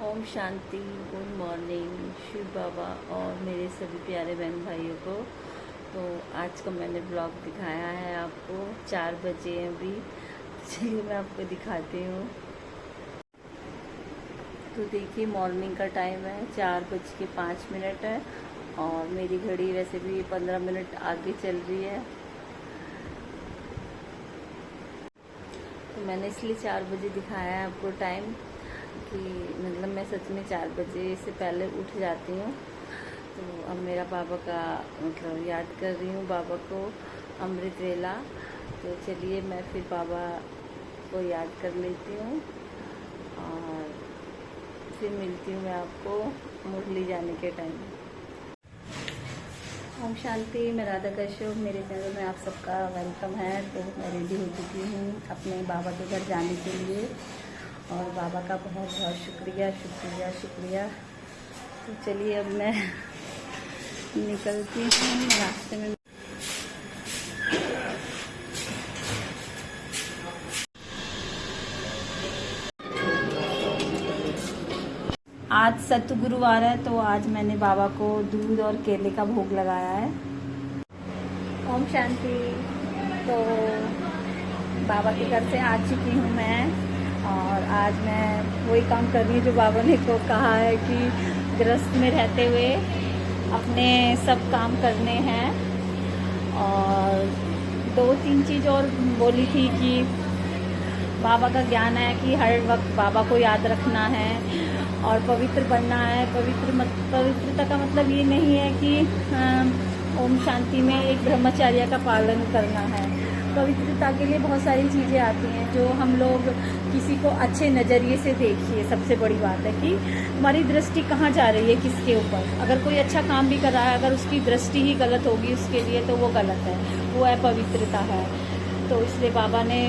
Om Shanti, good morning Shiv बाबा और मेरे सभी प्यारे बहन भाइयों को। तो आज का मैंने ब्लॉग दिखाया है आपको। 4 बजे हैं अभी। चलिए मैं आपको दिखाती हूँ। तो देखिए मॉर्निंग का टाइम है, 4:05 है और मेरी घड़ी वैसे भी 15 मिनट आगे चल रही है। तो मैंने इसलिए 4 बजे दिखाया है आपको टाइम कि मतलब मैं सच में 4 बजे से पहले उठ जाती हूँ। तो अब मेरा बाबा का मतलब याद कर रही हूँ, बाबा को अमृत वेला। तो चलिए मैं फिर बाबा को याद कर लेती हूँ और फिर मिलती हूँ मैं आपको मुरली जाने के टाइम। ओम शांति, मैं राधा कश्यप, मेरे चैनल में आप सबका वेलकम है। तो मैं रेडी हो चुकी हूँ अपने बाबा के घर जाने के लिए और बाबा का बहुत बहुत शुक्रिया शुक्रिया शुक्रिया। तो चलिए अब मैं निकलती हूँ रास्ते में। आज सत्य गुरुवार है तो आज मैंने बाबा को दूध और केले का भोग लगाया है। ओम शांति। तो बाबा के घर से आ चुकी हूँ मैं और आज मैं वही काम कर रही हूँ जो बाबा ने को कहा है कि गृहस्थ में रहते हुए अपने सब काम करने हैं। और 2-3 चीज़ और बोली थी कि बाबा का ज्ञान है कि हर वक्त बाबा को याद रखना है और पवित्र बनना है। पवित्रता का मतलब ये नहीं है कि ओम शांति में एक ब्रह्मचर्य का पालन करना है। पवित्रता के लिए बहुत सारी चीज़ें आती हैं जो हम लोग किसी को अच्छे नज़रिए से देखिए। सबसे बड़ी बात है कि हमारी दृष्टि कहाँ जा रही है, किसके ऊपर। अगर कोई अच्छा काम भी कर रहा है, अगर उसकी दृष्टि ही गलत होगी उसके लिए तो वो गलत है, वो अपवित्रता है। तो इसलिए बाबा ने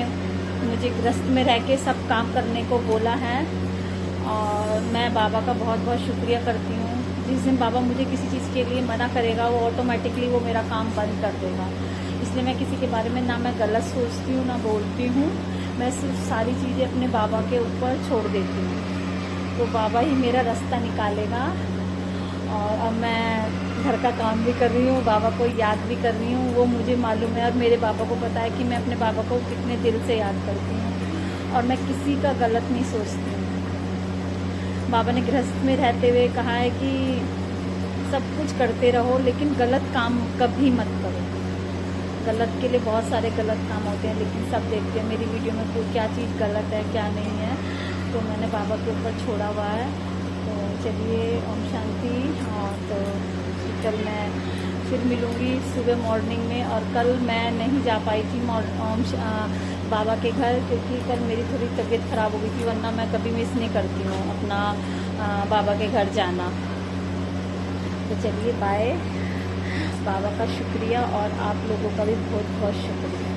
मुझे गृहस्थ में रह के सब काम करने को बोला है और मैं बाबा का बहुत बहुत शुक्रिया करती हूँ। जिस दिन बाबा मुझे किसी चीज़ के लिए मना करेगा वो ऑटोमेटिकली वो मेरा काम बंद कर देगा। इसलिए मैं किसी के बारे में ना मैं गलत सोचती हूँ ना बोलती हूँ। मैं सिर्फ सारी चीज़ें अपने बाबा के ऊपर छोड़ देती हूँ। तो बाबा ही मेरा रास्ता निकालेगा। और अब मैं घर का काम भी कर रही हूँ, बाबा को याद भी कर रही हूँ। वो मुझे मालूम है और मेरे बाबा को पता है कि मैं अपने बाबा को कितने दिल से याद करती हूँ और मैं किसी का गलत नहीं सोचती हूँ। बाबा ने गृहस्थ में रहते हुए कहा है कि सब कुछ करते रहो लेकिन गलत काम कभी मत करो। गलत के लिए बहुत सारे गलत काम होते हैं लेकिन सब देखते हैं मेरी वीडियो में कोई क्या चीज़ गलत है क्या नहीं है। तो मैंने बाबा के ऊपर छोड़ा हुआ है। तो चलिए ओम शांति। हाँ तो कल मैं फिर मिलूँगी सुबह मॉर्निंग में। और कल मैं नहीं जा पाई थी बाबा के घर क्योंकि कल मेरी थोड़ी तबीयत ख़राब हो गई थी, वरना मैं कभी मिस नहीं करती हूँ अपना बाबा के घर जाना। तो चलिए बाय। बाबा का शुक्रिया और आप लोगों का भी बहुत बहुत शुक्रिया।